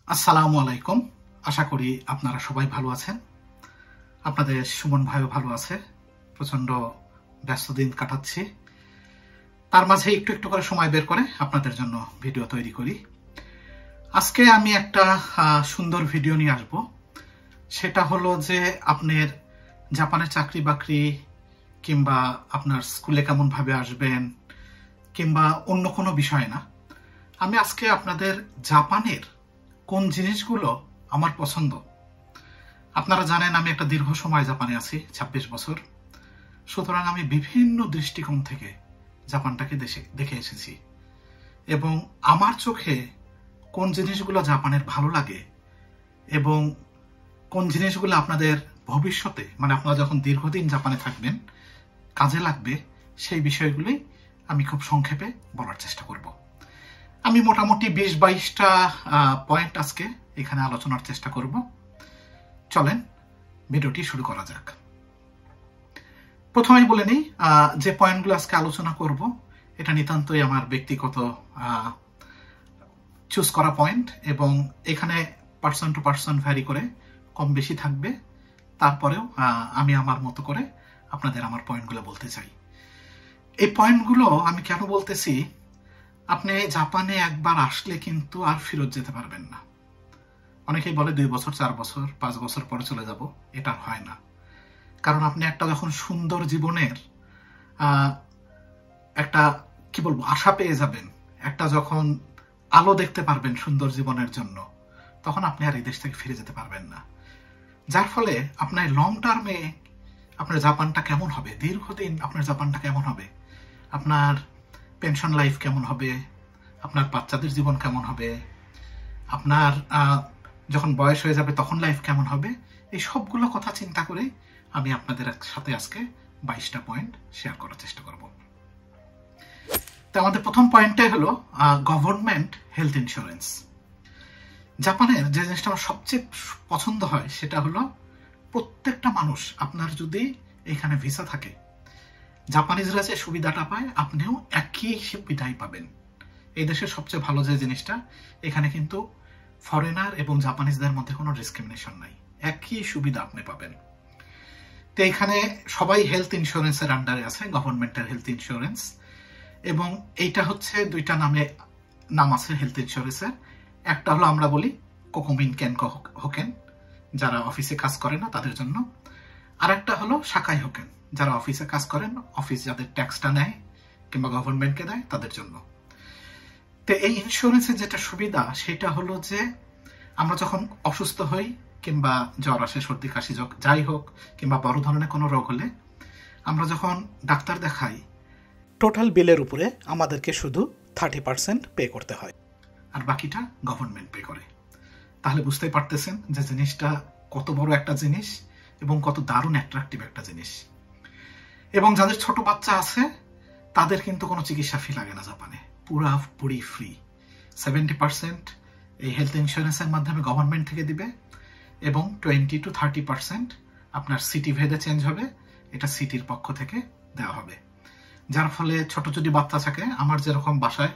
আসসালামু আলাইকুম। আশা করি আপনারা সবাই ভালো আছেন। আপনাদের সুমন ভাইও ভালো আছে। প্রচন্ড ব্যস্ত দিন কাটাচ্ছি, তার মাঝে একটু একটু করে সময় বের করে আপনাদের জন্য ভিডিও তৈরি করি। আজকে আমি একটা সুন্দর ভিডিও নিয়ে আসব। সেটা হলো যে আপনার জাপানের চাকরি বাকরি কিংবা আপনার স্কুলে কেমন ভাবে আসবেন কিংবা অন্য কোনো বিষয় না। আমি আজকে আপনাদের জাপানের কোন জিনিসগুলো আমার পছন্দ। আপনারা জানেন আমি একটা দীর্ঘ সময় জাপানে আছি, 26 বছর। সুতরাং আমি বিভিন্ন দৃষ্টিকোণ থেকে জাপানটাকে দেখে এসেছি এবং আমার চোখে কোন জিনিসগুলো জাপানের ভালো লাগে এবং কোন জিনিসগুলো আপনাদের ভবিষ্যতে মানে আপনারা যখন দীর্ঘদিন জাপানে থাকবেন কাজে লাগবে, সেই বিষয়গুলোই আমি খুব সংক্ষেপে বলার চেষ্টা করব। আমি মোটামুটি 20-22টা পয়েন্ট আজকে এখানে আলোচনার চেষ্টা করব। চলেন ভিডিওটি শুরু করা যাক। প্রথমেই বলে নিই, যে পয়েন্টগুলো আজকে আলোচনা করব এটা নিতান্তই আমার ব্যক্তিগত চুজ করা পয়েন্ট এবং এখানে পার্সন টু পার্সন ভ্যারি করে কম বেশি থাকবে। তারপরেও আমি আমার মতো করে আপনাদের আমার পয়েন্টগুলো বলতে চাই। এই পয়েন্টগুলো আমি কেন বলতেছি, আপনি জাপানে একবার আসলে কিন্তু আর ফেরত যেতে পারবেন না। অনেকেই বলে 2 বছর 4 বছর 5 বছর পরে চলে যাব, এটা হয় না। কারণ আপনি একটা যখন সুন্দর জীবনের একটা কি বলবো আশা পেয়ে যাবেন, একটা যখন আলো দেখতে পারবেন সুন্দর জীবনের জন্য, তখন আপনি আর এই দেশ থেকে ফিরে যেতে পারবেন না। যার ফলে আপনার লং টার্মে আপনার জাপানটা কেমন হবে, দীর্ঘদিন আপনার জাপানটা কেমন হবে, আপনার পেনশন লাইফ কেমন হবে, আপনার বাচ্চাদের জীবন কেমন হবে, আপনার যখন বয়স হয়ে যাবে তখন লাইফ কেমন হবে, এই সবগুলো কথা চিন্তা করে আমি আপনাদের সাথে আজকে 22টা পয়েন্ট শেয়ার করার চেষ্টা করব। তো আমাদের প্রথম পয়েন্টটাই হলো গভর্নমেন্ট হেলথ ইন্স্যুরেন্স। জাপানের যে জিনিসটা আমার সবচেয়ে পছন্দ হয় সেটা হলো প্রত্যেকটা মানুষ, আপনার যদি এখানে ভিসা থাকে, জাপানিজরা যে সুবিধাটা পায় আপনিও একই সুবিধাই পাবেন। এই দেশের সবচেয়ে ভালো যে জিনিসটা, এখানে কিন্তু ফরেনার এবং জাপানিজদের মধ্যে কোনো ডিসক্রিমিনেশন নাই, একই সুবিধা আপনি পাবেন। তো এখানে সবাই হেলথ ইন্স্যুরেন্সের আন্ডারে আছে, গভর্নমেন্টের হেলথ ইন্স্যুরেন্স। এবং এইটা হচ্ছে দুইটা নাম আছে হেলথ ইন্স্যুরেন্সের। একটা হলো আমরা বলি কোকোমিন কেনকো হোকেন, যারা অফিসে কাজ করে না তাদের জন্য। আর একটা হলো সাকাই হোকেন, যারা অফিসে কাজ করেন, অফিস যাদের ট্যাক্সটা নেয় কিংবা গভর্নমেন্টকে দেয় তাদের জন্য। তো এই ইন্স্যুরেন্সের যেটা সুবিধা সেটা হলো যে আমরা যখন অসুস্থ হই কিংবা জ্বর আসে, সর্দি কাশি যাই হোক, কিংবা বড় ধরনের কোনো রোগ হলে আমরা যখন ডাক্তার দেখাই, টোটাল বিলের উপরে আমাদেরকে শুধু 30% পে করতে হয়, আর বাকিটা গভর্নমেন্ট পে করে। তাহলে বুঝতেই পারতেছেন যে জিনিসটা কত বড় একটা জিনিস এবং কত দারুণ অ্যাট্রাকটিভ একটা জিনিস। এবং যাদের ছোট বাচ্চা আছে তাদের কিন্তু কোনো চিকিৎসা ফি লাগে না জাপানে, পুরোপুরি ফ্রি। 70% এই হেলথ ইন্স্যুরেন্সের মাধ্যমে গভর্নমেন্ট থেকে দিবে এবং 20 to 30% আপনার সিটি ভেদে চেঞ্জ হবে, এটা সিটির পক্ষ থেকে দেওয়া হবে। যার ফলে ছোট যদি বাচ্চা থাকে, আমার যেরকম বাসায়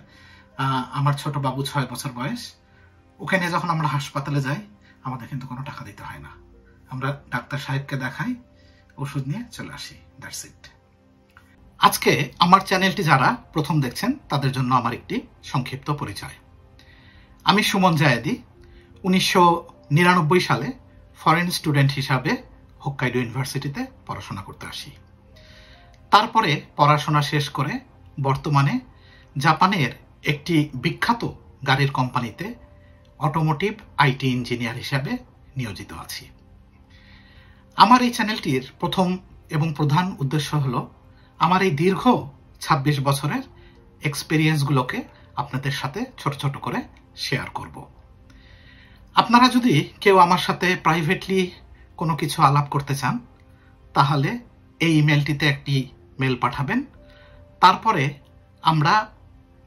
আমার ছোট বাবু 6 বছর বয়স, ওখানে যখন আমরা হাসপাতালে যাই আমাদের কিন্তু কোনো টাকা দিতে হয় না, আমরা ডাক্তার সাহেবকে দেখাই, ওষুধ নিয়ে চলে আসি, দ্যাটস ইট। আজকে আমার চ্যানেলটি যারা প্রথম দেখছেন তাদের জন্য আমার একটি সংক্ষিপ্ত পরিচয়। আমি সুমন জায়েদি 1999 সালে ফরেন স্টুডেন্ট হিসাবে হোক্কাইডো ইউনিভার্সিটিতে পড়াশোনা করতে আসি। তারপরে পড়াশোনা শেষ করে বর্তমানে জাপানের একটি বিখ্যাত গাড়ির কোম্পানিতে অটোমোটিভ আইটি ইঞ্জিনিয়ার হিসাবে নিয়োজিত আছি। আমার এই চ্যানেলটির প্রথম এবং প্রধান উদ্দেশ্য হলো আমার এই দীর্ঘ 26 বছরের এক্সপেরিয়েন্সগুলোকে আপনাদের সাথে ছোট ছোট করে শেয়ার করব। আপনারা যদি কেউ আমার সাথে প্রাইভেটলি কোনো কিছু আলাপ করতে চান তাহলে এই ইমেলটিতে একটি মেল পাঠাবেন, তারপরে আমরা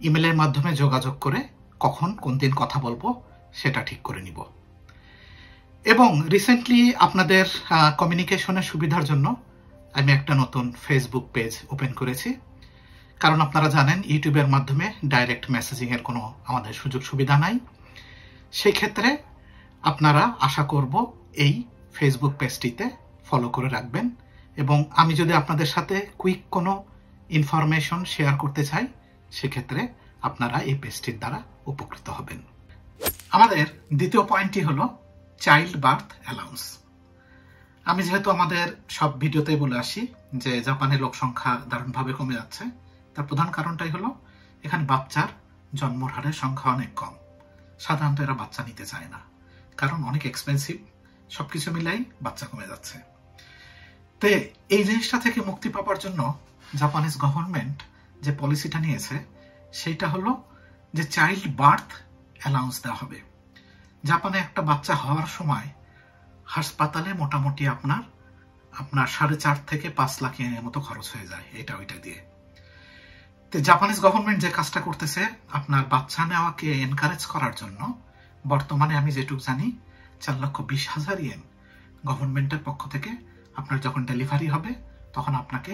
ইমেলের মাধ্যমে যোগাযোগ করে কখন কোন দিন কথা বলবো সেটা ঠিক করে নিব। এবং রিসেন্টলি আপনাদের কমিউনিকেশনের সুবিধার জন্য আমি একটা নতুন ফেসবুক পেজ ওপেন করেছি, কারণ আপনারা জানেন ইউটিউবের মাধ্যমে ডাইরেক্ট মেসেজিং এর কোনো আমাদের সুযোগ সুবিধা নাই। সেই ক্ষেত্রে আপনারা আশা করব এই ফেসবুক পেজটিতে ফলো করে রাখবেন, এবং আমি যদি আপনাদের সাথে কুইক কোনো ইনফরমেশন শেয়ার করতে চাই সেক্ষেত্রে আপনারা এই পেজটির দ্বারা উপকৃত হবেন। আমাদের দ্বিতীয় পয়েন্টটি হলো চাইল্ড বার্থ অ্যালাউন্স। আমি যেহেতু আমাদের সব ভিডিওতে বলে আসি যে জাপানের লোক সংখ্যা দারুণভাবে কমে যাচ্ছে, তার প্রধান কারণটাই হলো এখানে বাচ্চার জন্মর হারের সংখ্যা অনেক কম। সাধারণত এরা বাচ্চা নিতে চায় না, কারণ অনেক এক্সপেন্সিভ, সবকিছু মিলাই বাচ্চা কমে যাচ্ছে। তো এই জিনিসটা থেকে মুক্তি পাওয়ার জন্য জাপানিজ গভর্নমেন্ট যে পলিসিটা নিয়েছে সেইটা হলো যে চাইল্ড বার্থ অ্যালাউন্স দেওয়া হবে। জাপানে একটা বাচ্চা হওয়ার সময় হাসপাতালে মোটামুটি আপনার 4.5 থেকে 5 লাখ ইয়েনের মতো খরচ হয়ে যায় এটা ওইটা দিয়ে। তো জাপানিজ গভর্নমেন্ট যে কাজটা করতেছে আপনার বাচ্চা নেওয়াকে এনকারেজ করার জন্য, বর্তমানে আমি যেটুকু জানি 4,20,000 ইয়েন গভর্নমেন্টের পক্ষ থেকে আপনার যখন ডেলিভারি হবে তখন আপনাকে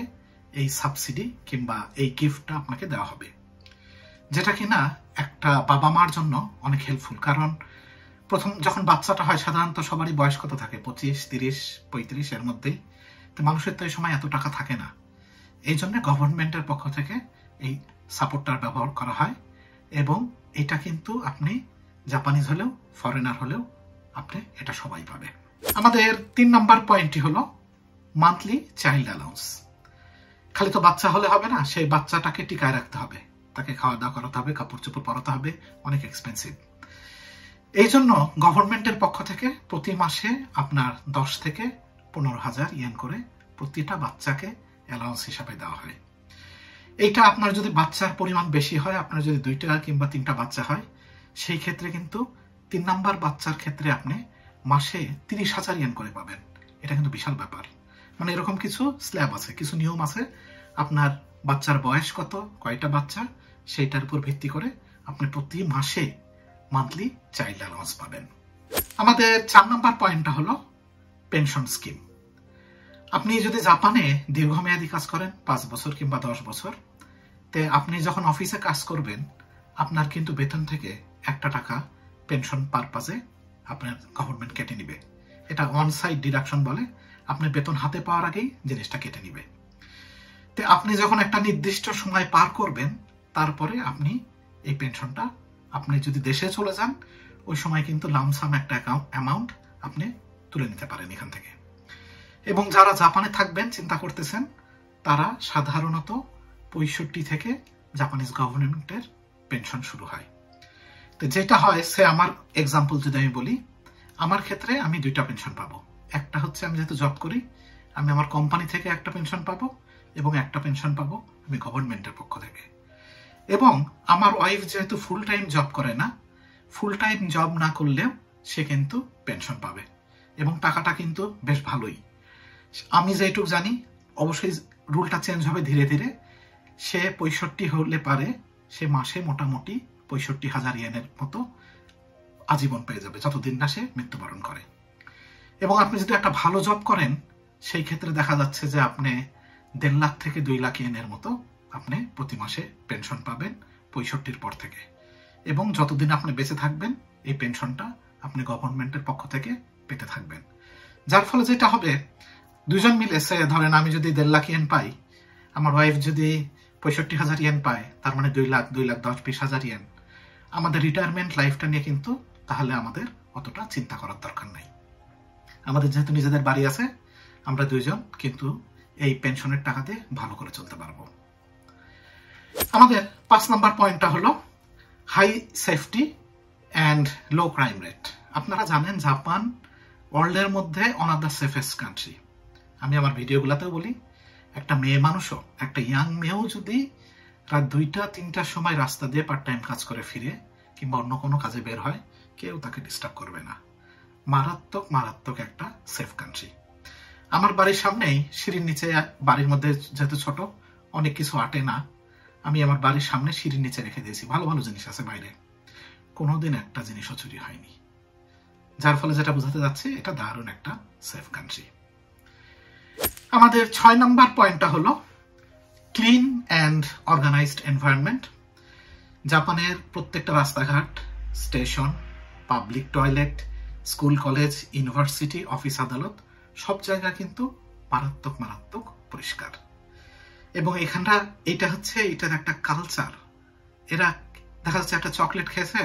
এই সাবসিডি কিংবা এই গিফটটা আপনাকে দেওয়া হবে, যেটা কিনা একটা বাবা মার জন্য অনেক হেল্পফুল। কারণ প্রথম যখন বাচ্চাটা হয় সাধারণত সবারই বয়স কত থাকে, 25, 30, 35 এর মধ্যেই। তো মানুষের তো এই সময় এত টাকা থাকে না, এই জন্য গভর্নমেন্টের পক্ষ থেকে এই সাপোর্টটার ব্যবহার করা হয়, এবং এটা কিন্তু আপনি জাপানিজ হলেও ফরেনার হলেও আপনি এটা সবাই পাবে। আমাদের 3 নম্বর পয়েন্টটি হলো মান্থলি চাইল্ড অ্যালাউন্স। খালি তো বাচ্চা হলে হবে না, সেই বাচ্চাটাকে টিকায় রাখতে হবে, তাকে খাওয়া দাওয়া করাতে হবে, কাপড় চোপড় পরাতে হবে, অনেক এক্সপেন্সিভ। এই জন্য গভর্নমেন্টের পক্ষ থেকে প্রতি মাসে আপনার 10 থেকে 15,000 ইয়েন করে প্রতিটা বাচ্চাকে অ্যালাউন্স হিসাবে দেওয়া হয়। এইটা আপনার যদি বাচ্চার পরিমাণ বেশি হয়, আপনার যদি 2টা কিংবা 3টা বাচ্চা হয়, সেই ক্ষেত্রে কিন্তু 3 নাম্বার বাচ্চার ক্ষেত্রে আপনি মাসে 30,000 ইয়েন করে পাবেন। এটা কিন্তু বিশাল ব্যাপার। মানে এরকম কিছু স্ল্যাব আছে, কিছু নিয়ম আছে, আপনার বাচ্চার বয়স কত, কয়টা বাচ্চা, সেইটার উপর ভিত্তি করে আপনি প্রতি মাসে মান্থলি চাইল্ড অ্যালাউন্স পাবেন। আমাদের 4 নম্বর পয়েন্টটা হলো পেনশন স্কিম। আপনি যদি জাপানে দীর্ঘমেয়াদী কাজ করেন 5 বছর কিংবা 10 বছর, তে আপনি যখন অফিসে কাজ করবেন আপনার কিন্তু বেতন থেকে 1 টাকা পেনশন পারপাজে আপনার গভর্নমেন্ট কেটে নিবে। এটা অন সাইড ডিডাকশন বলে, আপনি বেতন হাতে পাওয়ার আগেই জিনিসটা কেটে নিবে। তো আপনি যখন একটা নির্দিষ্ট সময় পার করবেন তারপরে আপনি এই পেনশনটা, আপনি যদি দেশে চলে যান ওই সময় কিন্তু লামসাম একটা অ্যামাউন্ট আপনি তুলে নিতে পারেন এখান থেকে। এবং যারা জাপানে থাকবেন চিন্তা করতেছেন, তারা সাধারণত 65 থেকে জাপানিজ গভর্নমেন্টের পেনশন শুরু হয়। তো যেটা হয়, সে আমার এক্সাম্পল যদি আমি বলি, আমার ক্ষেত্রে আমি 2টা পেনশন পাবো। একটা হচ্ছে আমি যেহেতু জব করি, আমি আমার কোম্পানি থেকে একটা পেনশন পাবো, এবং একটা পেনশন পাবো আমি গভর্নমেন্টের পক্ষ থেকে। এবং আমার ওয়াইফ যেহেতু ফুল টাইম জব করে না, ফুল টাইম জব না করলেও সে কিন্তু পেনশন পাবে, এবং টাকাটা কিন্তু বেশ ভালোই। আমি যেটুকু জানি, অবশ্যই রুলটা চেঞ্জ হবে ধীরে ধীরে, সে 65 হলে পারে সে মাসে মোটামুটি 65,000 ইয়েনের মতো আজীবন পেয়ে যাবে, যতদিন না সে মৃত্যুবরণ করে। এবং আপনি যদি একটা ভালো জব করেন সেই ক্ষেত্রে দেখা যাচ্ছে যে আপনি 1.5 লাখ থেকে 2 লাখ ইয়েনের মতো আপনি প্রতি মাসে পেনশন পাবেন 65 পর থেকে। এবং যতদিন আপনি বেঁচে থাকবেন এই পেনশনটা আপনি গভর্নমেন্টের পক্ষ থেকে পেতে থাকবেন। যার ফলে যেটা হবে, দুজন মিলে, সে ধরেন আমি যদি 1.5 লাখ ইয়েন পাই, আমার ওয়াইফ যদি 65,000 ইয়েন পায়, তার মানে 2 লাখ 10-20,000 ইয়েন। আমাদের রিটায়ারমেন্ট লাইফটা নিয়ে কিন্তু তাহলে আমাদের অতটা চিন্তা করার দরকার নাই। আমাদের যেহেতু নিজেদের বাড়ি আছে, আমরা 2জন কিন্তু এই পেনশনের টাকাতে ভালো করে চলতে পারবো। আমাদের 5 নম্বর পয়েন্টটা হলো high safety and low crime rate. আপনারা জানেন জাপান ওয়ার্ল্ডের মধ্যে one of the safest country. আমি আমার ভিডিওগুলোতেও বলি, একটা মেয়ে মানুষও, একটা ইয়াং মেয়েও যদি রাত 2টা-3টার সময় রাস্তা দিয়ে পার্ট টাইম কাজ করে ফিরে কিংবা অন্য কোনো কাজে বের হয়, কেউ তাকে ডিস্টার্ব করবে না। মারাত্মক একটা সেফ কান্ট্রি। আমার বাড়ির সামনেই সিঁড়ির নিচে, বাড়ির মধ্যে যেহেতু ছোট অনেক কিছু আটে না, আমি আমার বাড়ির সামনে সিঁড়ির নিচে রেখে দিয়েছি। ভালো ভালো জিনিস আছে বাইরে, কোনোদিন একটা জিনিসও চুরি হয়নি। যার ফলে যেটা বোঝাতে যাচ্ছে, এটা দারুণ একটা সেফ কান্ট্রি। আমাদের 6 নম্বর পয়েন্টটা হলো ক্লিন অ্যান্ড অর্গানাইজড এনভায়রনমেন্ট। জাপানের প্রত্যেকটা রাস্তাঘাট, station, public toilet, school, college, university, office, আদালত সব জায়গা কিন্তু মারাত্মক মারাত্মক পরিষ্কার। এবং এটা হচ্ছে এটার একটা কালচার। এরা দেখা যাচ্ছে একটা চকলেট খেয়েছে,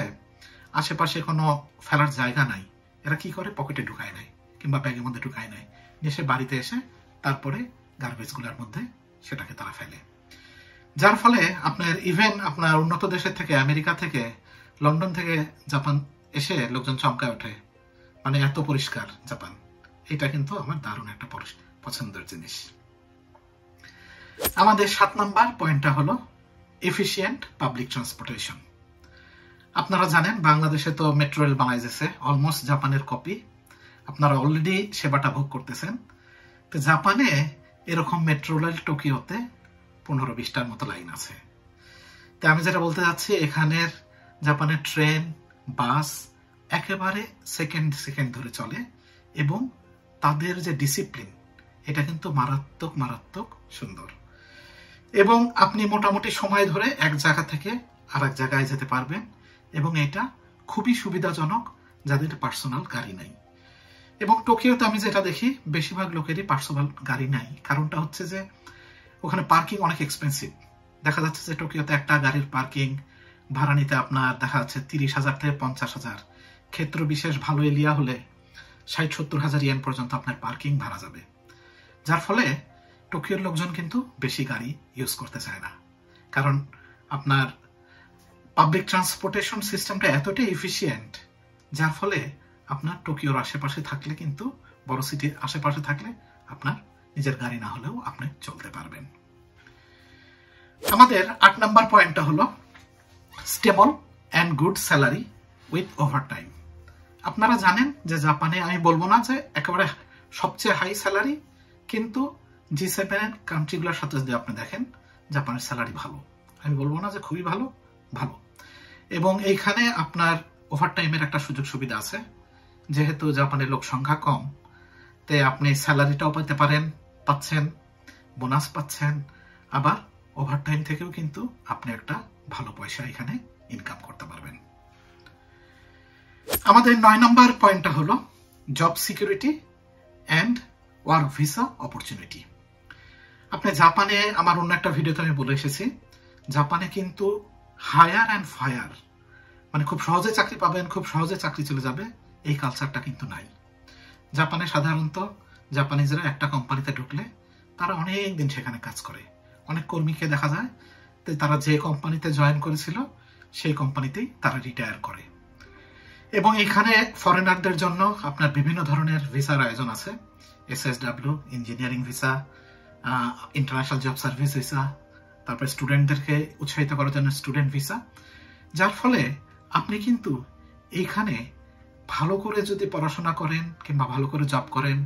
আশেপাশে কোনো ফেলার জায়গা নাই, এরা কি করে পকেটে ঢুকায় নেয় কিংবা ব্যাগের মধ্যে ঢুকায় নেয়, এসে বাড়িতে এসে তারপরে গার্বেজগুলোর মধ্যে সেটাকে তারা ফেলে। যার ফলে আপনার উন্নত দেশের থেকে, আমেরিকা থেকে, লন্ডন থেকে জাপান এসে লোকজন চমকায় ওঠে, মানে এত পরিষ্কার জাপান। এটা কিন্তু আমার দারুণ একটা পছন্দের জিনিস। আমাদের 7 নাম্বার পয়েন্টটা হলো এফিশিয়েন্ট পাবলিক ট্রান্সপোর্টেশন। আপনারা জানেন বাংলাদেশে তো মেট্রো রেল বানাইছে, অলমোস্ট জাপানের কপি। আপনারা অলরেডি সেবাটা ভোগ করতেছেন। তো জাপানে এরকম মেট্রো রেল টোকিওতে 15-20টার মতো লাইন আছে। তো আমি যেটা বলতে চাচ্ছি, এখানের জাপানের ট্রেন, বাস একেবারে সেকেন্ড ধরে চলে এবং তাদের যে ডিসিপ্লিন, এটা কিন্তু মারাত্মক মারাত্মক সুন্দর। এবং আপনি মোটামুটি সময় ধরে এক জায়গা থেকে আরেক জায়গায় যেতে পারবেন এবং এটা খুবই সুবিধাজনক যাদের পার্সোনাল গাড়ি নাই। এবং টোকিওতে আমি যেটা দেখি বেশিরভাগ লোকেরই পার্সোনাল গাড়ি নাই। কারণটা হচ্ছে যে ওখানে পার্কিং অনেক এক্সপেন্সিভ। দেখা যাচ্ছে যে টোকিওতে একটা গাড়ির পার্কিং ভাড়া নিতে আপনার দেখা যাচ্ছে 30,000 থেকে 50,000, ক্ষেত্র বিশেষ ভালো এরিয়া হলে 60-70,000 ইয়েন পর্যন্ত আপনার পার্কিং ভাড়া যাবে। যার ফলে টোকিওর লোকজন কিন্তু বেশি গাড়ি ইউজ করতে চায় না, কারণ আপনার পাবলিক ট্রান্সপোর্টেশন সিস্টেমটা এতটাই এফিশিয়েন্ট, যার ফলে আপনার টোকিওর আশেপাশে থাকলে কিন্তু, বড় সিটির আশেপাশে থাকলে আপনার নিজের গাড়ি না হলেও আপনি চলতে পারবেন। আমাদের 8 নাম্বার পয়েন্টটা হলো stable and good salary with overtime. আপনারা জানেন যে জাপানে, আমি বলবো না যে একেবারে সবচেয়ে হাই স্যালারি, কিন্তু G7 কান্ট্রিগুলোর সাথে যদি আপনি দেখেন জাপানের স্যালারি ভালো। আমি বলবো না যে খুবই ভালো, ভালো। এবং এইখানে আপনার ওভারটাইমের একটা সুযোগ সুবিধা আছে, যেহেতু জাপানের লোক সংখ্যা কম, তাই আপনি স্যালারিটাও পাচ্ছেন, বোনাস পাচ্ছেন, আবার ওভারটাইম থেকেও কিন্তু আপনি একটা ভালো পয়সা এখানে ইনকাম করতে পারবেন। আমাদের 9 নম্বর পয়েন্টটা হলো job security and work visa opportunity. আপনি জাপানে, আমার অন্য একটা ভিডিওতে আমি বলে এসেছি, জাপানে কিন্তু হায়ার অ্যান্ড ফায়ার, মানে খুব সহজে চাকরি পাবেন, খুব সহজে চাকরি চলে যাবে, এই কালচারটা কিন্তু নাই। জাপানে সাধারণত জাপানিজরা একটা কোম্পানিতে ঢুকলে তারা অনেক দিন সেখানে কাজ করে। অনেক কর্মীকে দেখা যায় তারা যে কোম্পানিতে জয়েন করেছিল সেই কোম্পানিতেই তারা রিটায়ার করে। এবং এখানে ফরেনারদের জন্য আপনার বিভিন্ন ধরনের ভিসার আয়োজন আছে, SSW, engineering visa, international job service visa, তারপরে স্টুডেন্টদেরকে উৎসাহিত করার জন্য স্টুডেন্ট ভিসা। যার ফলে আপনি কিন্তু এইখানে ভালো করে যদি পড়াশোনা করেন কিংবা ভালো করে জব করেন,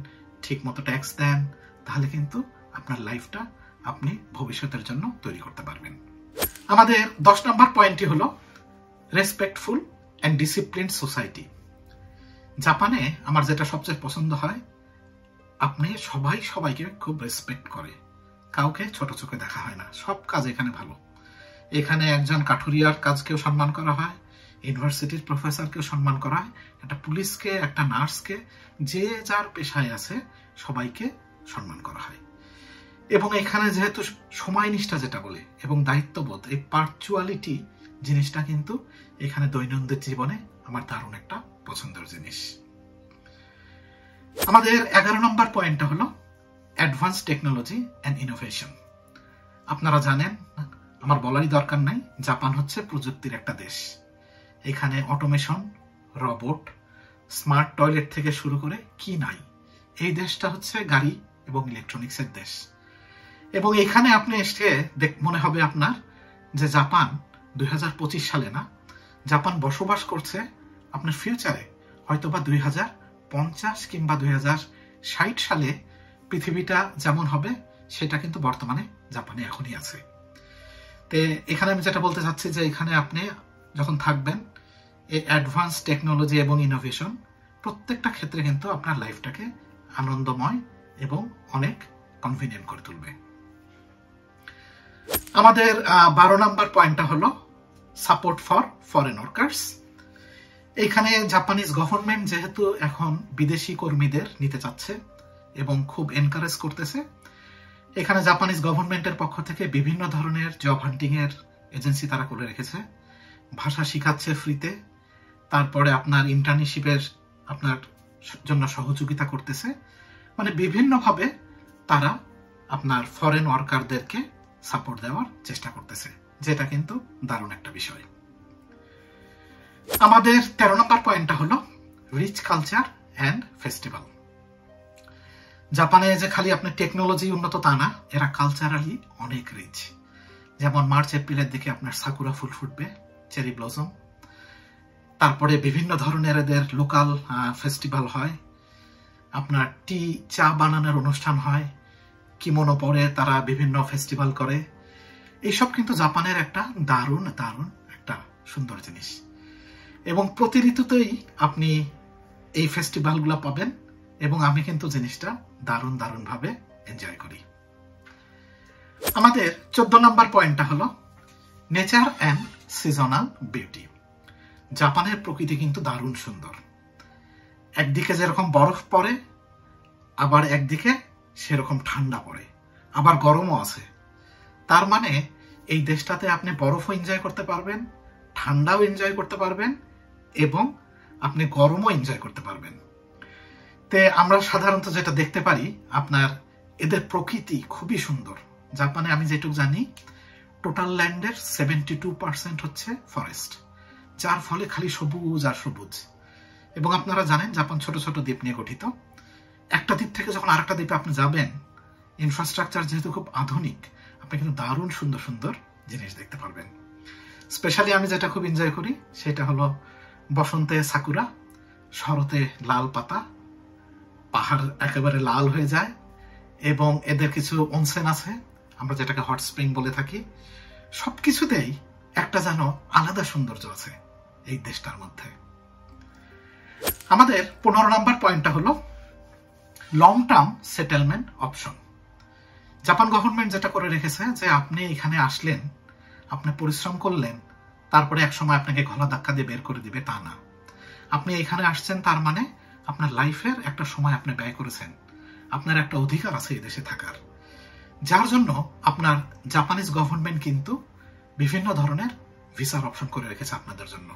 ঠিক মতো ট্যাক্স দেন, তাহলে কিন্তু আপনার লাইফটা আপনি ভবিষ্যতের জন্য তৈরি করতে পারবেন। আমাদের 10 নম্বর পয়েন্টটি হলো রেসপেক্টফুল অ্যান্ড ডিসিপ্লিনড সোসাইটি। জাপানে আমার যেটা সবচেয়ে পছন্দ হয়, আপনি সবাইকে খুব রেসপেক্ট করে, কাউকে ছোট চোখে দেখা হয় না, সব কাজ এখানে ভালো। এখানে একজন কাঠুরিয়ার কাজকেও সম্মান করা হয়, ইউনিভার্সিটির প্রফেসরকেও সম্মান করা হয়, একটা পুলিশকে, একটা নার্সকে, যে যার পেশায় আছে সবাইকে সম্মান করা হয়। এবং এখানে যেহেতু সময় নিষ্ঠা যেটা বলে এবং দায়িত্ববোধ, এই পার্চুয়ালিটি জিনিসটা কিন্তু এখানে দৈনন্দিন জীবনে আমার দারুণ একটা পছন্দের জিনিস। আমাদের 11 নম্বর পয়েন্টটা হলো অ্যাডভান্স টেকনোলজি অ্যান্ড ইনোভেশন। আপনারা জানেন, আমার বলারই দরকার নাই, জাপান হচ্ছে প্রযুক্তির একটা দেশ। এখানে অটোমেশন, রোবট, স্মার্ট টয়লেট থেকে শুরু করে কি নাই, এই দেশটা হচ্ছে গাড়ি এবং ইলেকট্রনিক্সের দেশ। এবং এখানে আপনি এসে মনে হবে আপনার যে জাপান 2025 সালে না, জাপান বসবাস করছে আপনার ফিউচারে, হয়তোবা 2050 কিংবা 2060 সালে পৃথিবীটা যেমন হবে সেটা কিন্তু বর্তমানে জাপানে এখনই আছে। তো এখানে আমি যেটা বলতে চাচ্ছি যে এখানে আপনি যখন থাকবেন, এই অ্যাডভান্স টেকনোলজি এবং ইনোভেশন প্রত্যেকটা ক্ষেত্রে কিন্তু আপনার লাইফটাকে আনন্দময় এবং অনেক কনভিনিয়েন্ট করে তুলবে। আমাদের 12 নম্বর পয়েন্টটা হলো সাপোর্ট ফর ফরেন ওয়ার্কার্স। এইখানে জাপানিজ গভর্নমেন্ট যেহেতু এখন বিদেশি কর্মীদের নিতে চাচ্ছে এবং খুব এনকারেজ করতেছে, এখানে জাপানিজ গভর্নমেন্টের পক্ষ থেকে বিভিন্ন ধরনের জব হান্টিং এর এজেন্সি তারা করে রেখেছে। ভাষা শিখাচ্ছে ফ্রিতে, তারপরে আপনার ইন্টার্নশিপের আপনার জন্য সহযোগিতা করতেছে। মানে বিভিন্নভাবে তারা আপনার ফরেন ওয়ার্কারদেরকে সাপোর্ট দেওয়ার চেষ্টা করতেছে, যেটা কিন্তু দারুণ একটা বিষয়। আমাদের 13 নম্বর পয়েন্টটা হলো রিচ কালচার অ্যান্ড ফেস্টিভ্যাল। জাপানে যে খালি আপনার টেকনোলজি উন্নত তা না, এরা কালচারালি অনেক রিচ। যেমন মার্চ এপ্রিলের দিকে আপনার সাকুরা ফুল ফুটবে, চেরি ব্লসম। তারপরে বিভিন্ন ধরনের এদের লোকাল ফেস্টিভ্যাল হয়, আপনার চা বানানোর অনুষ্ঠান হয়, কিমোনো পরে তারা বিভিন্ন ফেস্টিভ্যাল করে। এইসব কিন্তু জাপানের একটা দারুণ দারুণ একটা সুন্দর জিনিস, এবং প্রতি ঋতুতেই আপনি এই ফেস্টিভ্যালগুলো পাবেন, এবং আমি কিন্তু জিনিসটা দারুণ দারুণ ভাবে এনজয় করি। আমাদের 14 নম্বর পয়েন্টটা হলো নেচার অ্যান্ড সিজনাল বিউটি। জাপানের প্রকৃতি কিন্তু দারুণ সুন্দর। একদিকে যেরকম বরফ পড়ে, আবার একদিকে সেরকম ঠান্ডা পড়ে, আবার গরমও আছে। তার মানে এই দেশটাতে আপনি বরফও এনজয় করতে পারবেন, ঠান্ডাও এনজয় করতে পারবেন, এবং আপনি গরমও এনজয় করতে পারবেন। তে আমরা সাধারণত যেটা দেখতে পারি, আপনার এদের প্রকৃতি খুবই সুন্দর। জাপানে আমি যেটুকু জানি, টোটাল ল্যান্ডের 72% হচ্ছে ফরেস্ট, যার ফলে খালি সবুজ আর সবুজ। এবং আপনারা জানেন জাপান ছোট ছোট দ্বীপ নিয়ে গঠিত। একটা দ্বীপ থেকে যখন আরেকটা দ্বীপে আপনি যাবেন, ইনফ্রাস্ট্রাকচার যেহেতু খুব আধুনিক, আপনি কিন্তু দারুণ সুন্দর সুন্দর জিনিস দেখতে পারবেন। স্পেশালি আমি যেটা খুব এনজয় করি সেটা হলো বসন্তে সাকুরা, শরতে লাল পাতা, পাহাড় একেবারে লাল হয়ে যায়, এবং এদের কিছু অনসেন আছে, আমরা যেটাকে হট স্প্রিং বলে থাকি। সবকিছুতেই একটা যেন আলাদা সৌন্দর্য আছে এই দেশটার মধ্যে। আমাদের 15 নম্বর পয়েন্টটা হলো long term settlement option. Japan government যেটা করে রেখেছে যে আপনি এখানে আসলেন, আপনি পরিশ্রম করলেন, তারপরে এক সময় আপনাকে গলা ধাক্কা দিয়ে বের করে দিবে তা না। আপনি এখানে আসছেন, তার মানে আপনার লাইফের একটা সময় আপনি ব্যয় করেছেন, আপনার একটা অধিকার আছে এই দেশে থাকার। যার জন্য আপনার জাপানিজ গভর্নমেন্ট কিন্তু বিভিন্ন ধরনের ভিসার অপশন করে রেখেছে আপনাদের জন্য।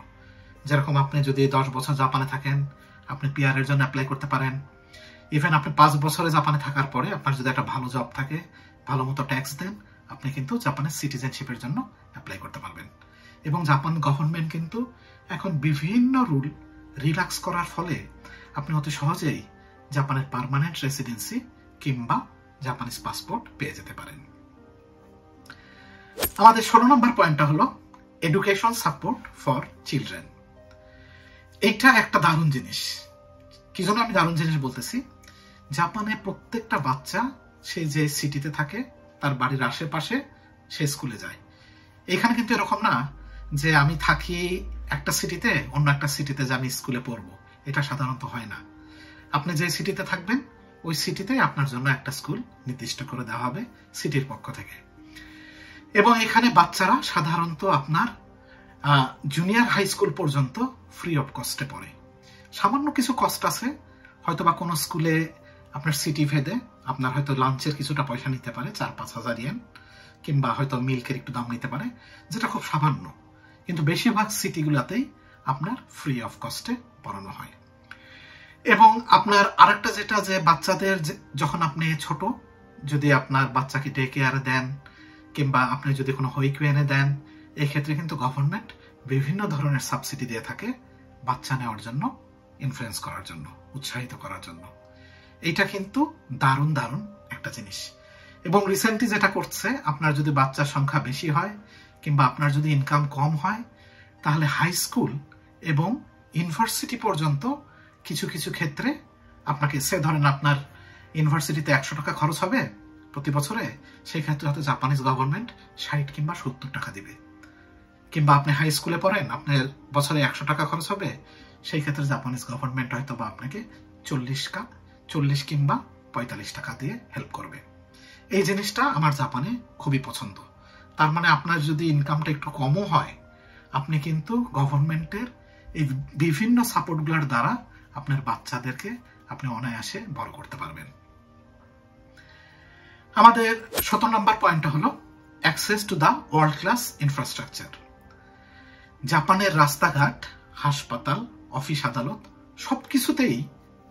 যেরকম আপনি যদি 10 বছর জাপানে থাকেন, আপনি পিআর এর জন্য অ্যাপ্লাই করতে পারেন। ইভেন আপনি 5 বছরে জাপানে থাকার পরে আপনার যদি একটা ভালো জব থাকে, ভালো মতো ট্যাক্স দেন, আপনি কিন্তু জাপানের সিটিজেনশিপের জন্য অ্যাপ্লাই করতে পারবেন। এবং জাপান গভর্নমেন্ট কিন্তু এখন বিভিন্ন রুল রিল্যাক্স করার ফলে আপনি অতি সহজেই জাপানের পার্মানেন্ট রেসিডেন্সি কিংবা জাপানিজ পাসপোর্ট পেয়ে যেতে পারেন। আমাদের 16 নম্বর পয়েন্টটা হলো এডুকেশন সাপোর্ট ফর চিলড্রেন। এইটা একটা দারুণ জিনিস। কি জন্য আমি দারুণ জিনিস বলতেছি, জাপানে প্রত্যেকটা বাচ্চা সে যে সিটিতে থাকে তার বাড়ির আশেপাশে সে স্কুলে যায়। এখানে কিন্তু এরকম না যে আমি থাকি একটা সিটিতে, অন্য একটা সিটিতে যে আমি স্কুলে পড়বো, এটা সাধারণত হয় না। আপনি যে সিটিতে থাকবেন ওই সিটিতে আপনার জন্য একটা স্কুল নির্দিষ্ট করে দেওয়া হবে সিটির পক্ষ থেকে। এবং এখানে বাচ্চারা সাধারণত আপনার জুনিয়র হাই স্কুল পর্যন্ত ফ্রি অফ কস্টে পড়ে। সামান্য কিছু কস্ট আছে, হয়তো বা কোনো স্কুলে আপনার সিটি ভেদে আপনার হয়তো লাঞ্চের কিছুটা পয়সা নিতে পারে, 4-5 হাজার ইয়েন, কিংবা হয়তো মিল্কের একটু দাম নিতে পারে, যেটা খুব সামান্য। কিন্তু বেশিরভাগ সিটিগুলোতেই আপনার ফ্রি অফ কস্টে পড়ানো হয়। এবং আপনার আরেকটা যেটা, যে বাচ্চাদের যখন আপনি ছোট, যদি আপনার বাচ্চাকে ডে কেয়ারে দেন কিংবা আপনি যদি কোনো হইকুয়েনে দেন, এক্ষেত্রে কিন্তু গভর্নমেন্ট বিভিন্ন ধরনের সাবসিডি দিয়ে থাকে বাচ্চা নেওয়ার জন্য, ইনফ্লুয়েন্স করার জন্য, উৎসাহিত করার জন্য। এইটা কিন্তু দারুণ দারুণ একটা জিনিস। এবং রিসেন্টলি যেটা করছে, আপনার যদি বাচ্চার সংখ্যা বেশি হয় কিংবা আপনার যদি ইনকাম কম হয়, তাহলে হাই স্কুল এবং ইউনিভার্সিটি পর্যন্ত কিছু কিছু ক্ষেত্রে আপনাকে, সে ধরেন আপনার ইউনিভার্সিটিতে 100 টাকা খরচ হবে প্রতি বছরে, সেই ক্ষেত্রে হয়তো জাপানিজ গভর্নমেন্ট 60 কিংবা 70 টাকা দিবে। কিংবা আপনি হাই স্কুলে পড়েন, আপনার বছরে 100 টাকা খরচ হবে, সেই ক্ষেত্রে জাপানিজ গভর্নমেন্ট হয়তো বা আপনাকে 40 কিংবা 45 টাকা দিয়ে হেল্প করবে। এই জিনিসটা আমার জাপানে খুবই পছন্দ। তার মানে আপনার যদি ইনকামটা একটু কমও হয়, আপনি কিন্তু গভর্নমেন্টের এই বিভিন্ন সাপোর্টগুলোর দ্বারা আপনার বাচ্চাদেরকে আপনি অনায়াসে বড় করতে পারবেন। আমাদের 17 নম্বর পয়েন্টটা হলো access to the world class infrastructure. জাপানের রাস্তাঘাট, হাসপাতাল, অফিস আদালত সবকিছুতেই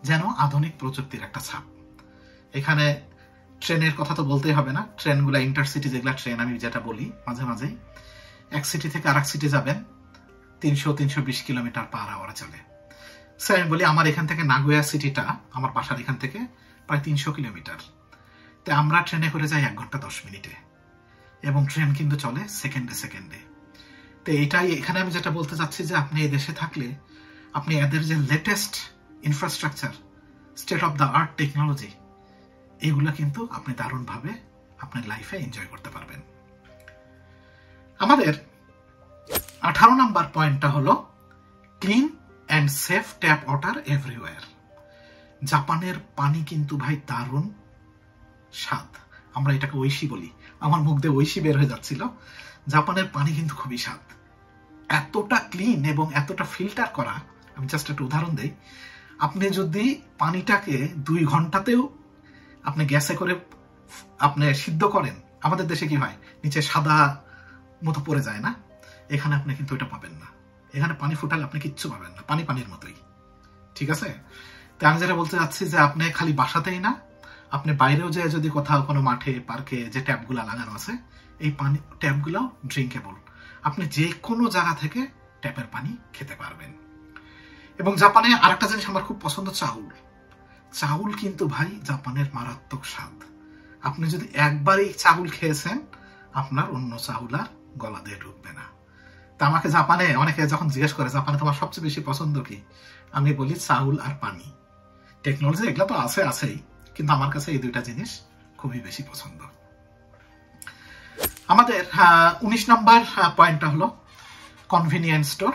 যেন আধুনিক প্রযুক্তির একটা ছাপ। এখানে ট্রেনের কথা তো বলতেই হবে না, ট্রেনগুলো ইন্টারসিটি যেগুলা ট্রেন আমি যেটা বলি মাঝে মাঝেই, এক সিটি থেকে আরেক সিটি যাবেন 300-320 কিলোমিটার পার আওয়ারে চলে। সে আমি বলি আমার এখান থেকে নাগোয়া সিটিটা আমার বাসার এখান থেকে প্রায় 300 কিলোমিটার, তো আমরা ট্রেনে করে যাই 1 ঘন্টা 10 মিনিটে, এবং ট্রেন কিন্তু চলে সেকেন্ডে সেকেন্ডে। তো এটাই এখানে আমি যেটা বলতে চাচ্ছি যে আপনি এই দেশে থাকলে আপনি এদের যে latest infrastructure, state of the art technology, এগুলো কিন্তু আপনি দারুণভাবে আপনার লাইফে এনজয় করতে পারবেন। আমাদের 18 নম্বর পয়েন্টটা হলো clean and safe tap water everywhere. জাপানের পানি কিন্তু ভাই দারুণ স্বাদ, আমরা এটাকে ঐশী বলি, আমার মুখ দিয়ে ঐশী বের হয়ে যাচ্ছিল। জাপানের পানি কিন্তু খুবই স্বাদ, এতটা ক্লিন এবং এতটা ফিল্টার করা। আমি জাস্ট একটা উদাহরণ দেই, আপনি যদি পানিটাকে 2 ঘন্টাতেও আপনি গ্যাসে করে আপনি সিদ্ধ করেন, আমাদের দেশে কি হয় নিচে সাদা মতো পড়ে যায় না, এখানে আপনি কিন্তু ওটা পাবেন না। এখানে পানি ফুটালে আপনি কিচ্ছু পাবেন না, পানি পানির মতোই, ঠিক আছে? তো আমি যেটা বলতে চাচ্ছি যে আপনি খালি বাসাতেই না, আপনি বাইরেও যে যদি কোথাও কোনো মাঠে পার্কে যে ট্যাপগুলা লাগানো আছে, এই পানি ট্যাপগুলো ড্রিঙ্কেবল, আপনি যে কোনো জায়গা থেকে ট্যাপের পানি খেতে পারবেন। এবং জাপানে আরেকটা জিনিস আমার খুব পছন্দ, চাউল। চাউল কিন্তু ভাই জাপানের মারাত্মক স্বাদ। আপনি যদি একবারই চাউল খেয়েছেন, আপনার অন্য চাউল আর গলা দিয়ে ঢুকবে না। তা আমাকে জাপানে অনেকে যখন জিজ্ঞেস করে জাপানে তোমার সবচেয়ে বেশি পছন্দ কি, আমি বলি চাউল আর পানি। টেকনোলজি এগুলো তো আছেই, কিন্তু আমার কাছে এই 2টা জিনিস খুবই বেশি পছন্দ। আমাদের 19 নম্বর পয়েন্টটা হলো কনভিনিয়েন্স স্টোর।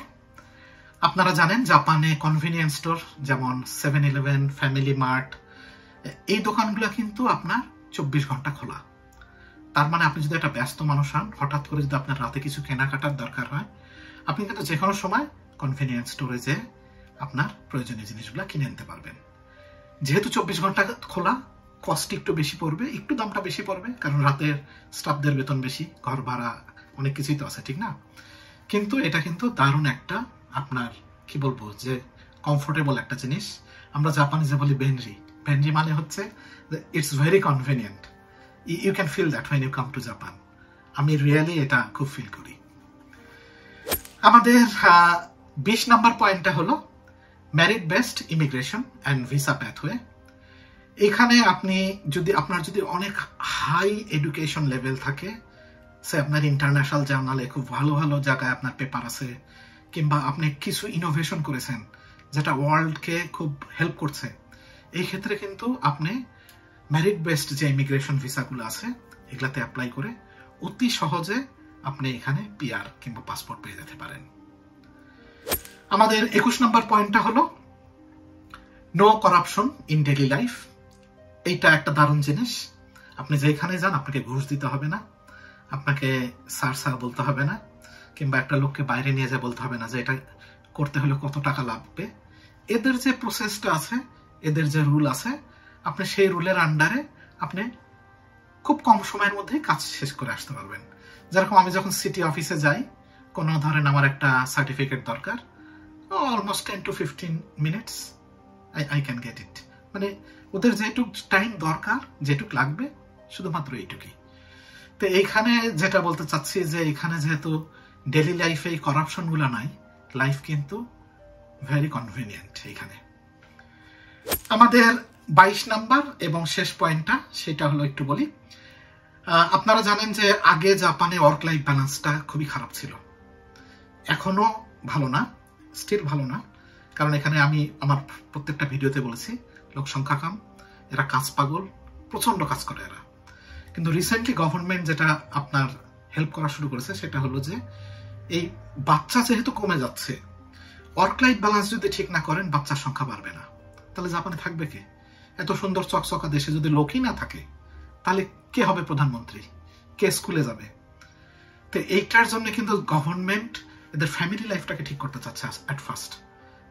আপনারা জানেন জাপানে কনভিনিয়েন্স স্টোর যেমন 7-Eleven, ফ্যামিলি মার্ট, এই দোকানগুলো কিন্তু আপনার 24 ঘন্টা খোলা। তার মানে আপনি যদি একটা ব্যস্ত মানুষ হন, হঠাৎ করে যদি আপনার রাতে কিছু কেনাকাটার দরকার হয়, আপনি কিন্তু যে কোনো সময় কনভিনিয়েন্স স্টোরে যে আপনার প্রয়োজনীয় জিনিসগুলো কিনে নিতে পারবেন। যেহেতু 24 ঘন্টা খোলা, কস্ট একটু বেশি পড়বে, একটু দামটা বেশি পড়বে, কারণ রাতের স্টাফদের বেতন বেশি, ঘর ভাড়া অনেক কিছুই তো আছে, ঠিক না? কিন্তু এটা কিন্তু দারুণ একটা আপনার কি বলবো যে কমফোর্টেবল একটা জিনিস। আমরা জাপানে যে বলি বেনরি, বেনরি মানে হচ্ছে it's very convenient. You can feel that when you come to Japan. আমি রিয়েলি এটা খুব ফিল করি। আমাদের 20 নম্বর পয়েন্টটা হলো merit based immigration and visa pathway. এখানে আপনি যদি আপনার যদি অনেক হাই এডুকেশন লেভেল থাকে, সে আপনার ইন্টারন্যাশনাল জার্নালে খুব ভালো ভালো জায়গায় আপনার পেপার আছে, কিংবা আপনি কিছু ইনোভেশন করেছেন যেটা ওয়ার্ল্ডকে খুব হেল্প করছে, এই ক্ষেত্রে কিন্তু আপনি মেরিট বেসড যে ইমিগ্রেশন ভিসাগুলো আছে এগুলাতে অ্যাপ্লাই করে অতি সহজে আপনি এখানে পিআর কিংবা পাসপোর্ট পেয়ে যেতে পারেন। আমাদের 21 নম্বর পয়েন্টটা হলো no corruption in daily life. এইটা একটা দারুণ জিনিস। আপনি যেখানে যান আপনাকে ঘুষ দিতে হবে না, আপনাকে স্যার বলতে হবে না, কিংবা একটা লোককে বাইরে নিয়ে যা বলতে হবে না যে এটা করতে হলে কত টাকা লাগবে। এদের যে প্রসেসটা আছে, এদের যে রুল আছে, আপনি সেই রুলের আন্ডারে আপনি খুব কম সময়ের মধ্যে কাজ শেষ করে আসতে পারবেন। যেরকম আমি যখন সিটি অফিসে যাই, কোনো ধরেন আমার একটা সার্টিফিকেট দরকার, almost 10 to 15 minutes I can get it. মানে ওদের যেটুক টাইম দরকার, যেটুক লাগবে, শুধুমাত্র এইটুকুই। তো এইখানে যেটা বলতে চাচ্ছি যে এখানে যেহেতু ডেইলি লাইফে এই করাপশন গুলো নাই, লাইফ কিন্তু ভেরি কনভিনিয়েন্ট এইখানে। আমাদের 22 নাম্বার এবং শেষ পয়েন্টটা সেটা হলো একটু বলি। আপনারা জানেন যে আগে জাপানে ওয়ার্ক লাইফ ব্যালেন্সটা খুবই খারাপ ছিল, এখনো ভালো না, স্টিল ভালো না। কারণ এখানে আমি আমার প্রত্যেকটা ভিডিওতে বলেছি লোক সংখ্যা কম, এরা কাজ পাগল, প্রচন্ড কাজ করে এরা। কিন্তু রিসেন্টলি গভর্নমেন্ট যেটা আপনার হেল্প করা শুরু করেছে সেটা হলো যে এই বাচ্চা যেহেতু কমে যাচ্ছে, ওয়ার্ক লাইফ ব্যালেন্স যদি ঠিক না করেন বাচ্চার সংখ্যা বাড়বে না। তাহলে জাপানে থাকবে কে? এত সুন্দর চকচকা দেশে যদি লোকই না থাকে, তাহলে কে হবে প্রধানমন্ত্রী, কে স্কুলে যাবে? তো এইটার জন্য কিন্তু গভর্নমেন্ট এদের ফ্যামিলি লাইফটাকে ঠিক করতে চাচ্ছে অ্যাট ফার্স্ট।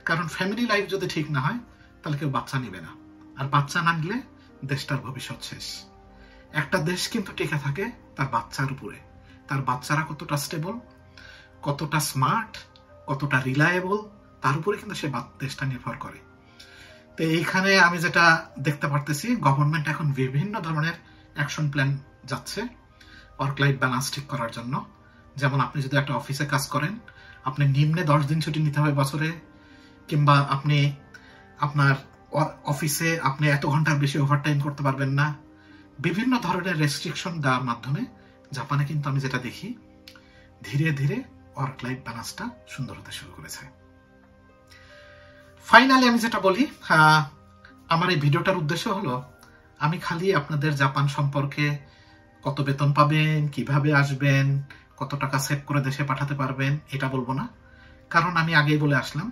কারণ ফ্যামিলি লাইফ যদি ঠিক না হয় তাহলে কেউ বাচ্চা নিবে না, আর বাচ্চা না নিলে দেশটার ভবিষ্যৎ শেষ। একটা দেশ কিন্তু টিকে থাকে তার বাচ্চার উপরে। তার বাচ্চারা কতটা স্টেবল, কতটা স্মার্ট, কতটা রিলায়েবল, তার উপরে কিন্তু সে দেশটা নির্ভর করে। তো এইখানে আমি যেটা দেখতে পারতেছি, গভর্নমেন্ট এখন বিভিন্ন ধরনের অ্যাকশন প্ল্যান যাচ্ছে ওয়ার্ক লাইফ ব্যালেন্স ঠিক করার জন্য। যেমন আপনি যদি একটা অফিসে কাজ করেন, আপনি নিম্নে 10 দিন ছুটি নিতে হবে বছরে, কিংবা আপনি আপনার অফিসে আপনি এত ঘন্টার বেশি ওভারটাইম করতে পারবেন না। বিভিন্ন ধরনের রেস্ট্রিকশন দেওয়ার মাধ্যমে জাপানে কিন্তু আমি যেটা দেখি ধীরে ধীরে ওয়ার্ক লাইফ ব্যালেন্সটা সুন্দর হতে শুরু করেছে। ফাইনালি আমি যেটা বলি, আমার এই ভিডিওটার উদ্দেশ্য হলো আমি খালি আপনাদের জাপান সম্পর্কে কত বেতন পাবেন, কিভাবে আসবেন, কত টাকা সেভ করে দেশে পাঠাতে পারবেন এটা বলবো না। কারণ আমি আগেই বলে আসলাম,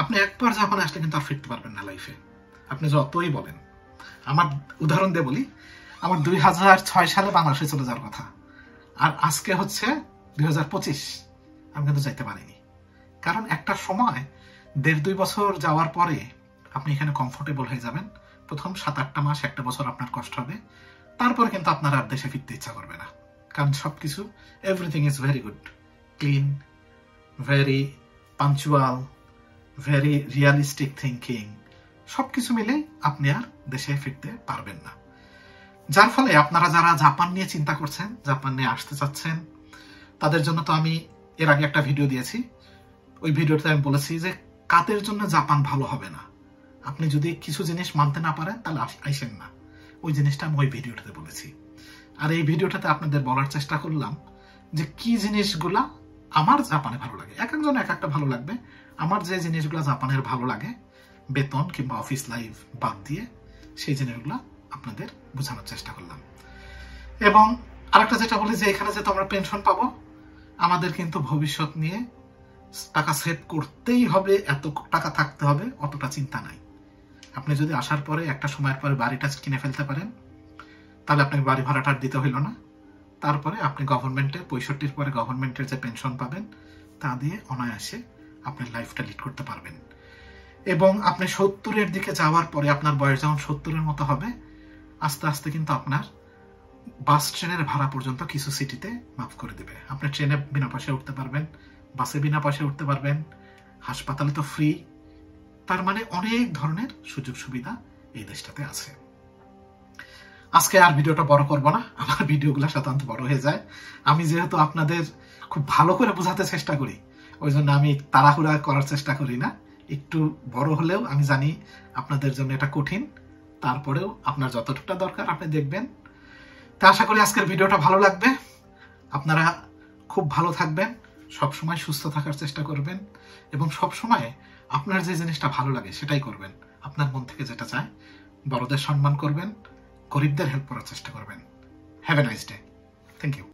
আপনি একবার জাপানে আসলে কিন্তু আর ফিরতে পারবেন না লাইফে, আপনি যতই বলেন। আমার উদাহরণ দিয়ে বলি, আমার 2006 সালে বাংলাদেশে চলে যাওয়ার কথা, আর আজকে হচ্ছে 2025, আমি কিন্তু যাইতে পারিনি। কারণ একটা সময় 1.5-2 বছর যাওয়ার পরে আপনি এখানে কমফোর্টেবল হয়ে যাবেন। প্রথম 7-8 মাস, 1 বছর আপনার কষ্ট হবে, তারপরে কিন্তু আপনার আর দেশে ফিরতে ইচ্ছা করবে না। কারণ সবকিছু, everything is very good, clean, very punctual, very realistic thinking, সবকিছু মিলে আপনি আর দেশে ফিরতে পারবেন না। যার ফলে আপনারা যারা জাপান নিয়ে চিন্তা করছেন, জাপান নিয়ে আসতে চাচ্ছেন, তাদের জন্য তো আমি এর আগে একটা ভিডিও দিয়েছি। ওই ভিডিওতে আমি বলেছি যে কাদের জন্য জাপান ভালো হবে না। আপনি যদি কিছু জিনিস মানতে না পারেন তাহলে আইসেন না। ওই জিনিসটা আমি ওই ভিডিওটাতে বলেছি। আর এই ভিডিওটাতে আপনাদের বলার চেষ্টা করলাম যে কি জিনিসগুলা আমার জাপানে ভালো লাগে। এক একজন এক একটা ভালো লাগবে। আমার যে জিনিসগুলো জাপানের ভালো লাগে, বেতন কিংবা অফিস লাইফ বাদ দিয়ে, সেই জিনিসগুলো আপনাদের বোঝানোর চেষ্টা করলাম। এবং আরেকটা যেটা বলি যে এখানে যে আমরা পেনশন পাবো, আমাদের কিন্তু ভবিষ্যৎ নিয়ে টাকা সেভ করতেই হবে, এত টাকা থাকতে হবে, অতটা চিন্তা নাই। আপনি যদি আসার পরে একটা সময়ের পরে বাড়িটা কিনে ফেলতে পারেন, তাহলে আপনাকে বাড়ি ভাড়াটা দিতে হইল না। তারপরে আপনি গভর্নমেন্টের 65 পরে গভর্নমেন্টের যে পেনশন পাবেন তা দিয়ে অনায়াসে আপনার লাইফটা লিড করতে পারবেন। এবং আপনি 70-এর দিকে যাওয়ার পরে, আপনার বয়স যখন 70-এর মতো হবে, আস্তে আস্তে কিন্তু আপনার বাস ট্রেনের ভাড়া পর্যন্ত কিছু সিটিতে মাফ করে দেবে। আপনি ট্রেনে বিনা পয়সায় উঠতে পারবেন, বাসে বিনা পয়সায় উঠতে পারবেন, হাসপাতালে তো ফ্রি। তার মানে অনেক ধরনের সুযোগ সুবিধা এই দেশটাতে আছে। আজকে আর ভিডিওটা বড় করব না, আমার ভিডিওগুলো সাধারণত বড় হয়ে যায়। আমি যেহেতু আপনাদের খুব ভালো করে বোঝাতে চেষ্টা করি, ওই জন্য আমি তাড়াহুড়া করার চেষ্টা করি না। একটু বড় হলেও আমি জানি আপনাদের জন্য এটা কঠিন, তারপরেও আপনার যতটুকু দরকার আপনি দেখবেন। তা আশা করি আজকের ভিডিওটা ভালো লাগবে। আপনারা খুব ভালো থাকবেন, সবসময় সুস্থ থাকার চেষ্টা করবেন, এবং সবসময় আপনার যে জিনিসটা ভালো লাগে সেটাই করবেন। আপনার মন থেকে যেটা চায়, বড়দের সম্মান করবেন, গরিবদের হেল্প করার চেষ্টা করবেন। Have a nice day. Thank you.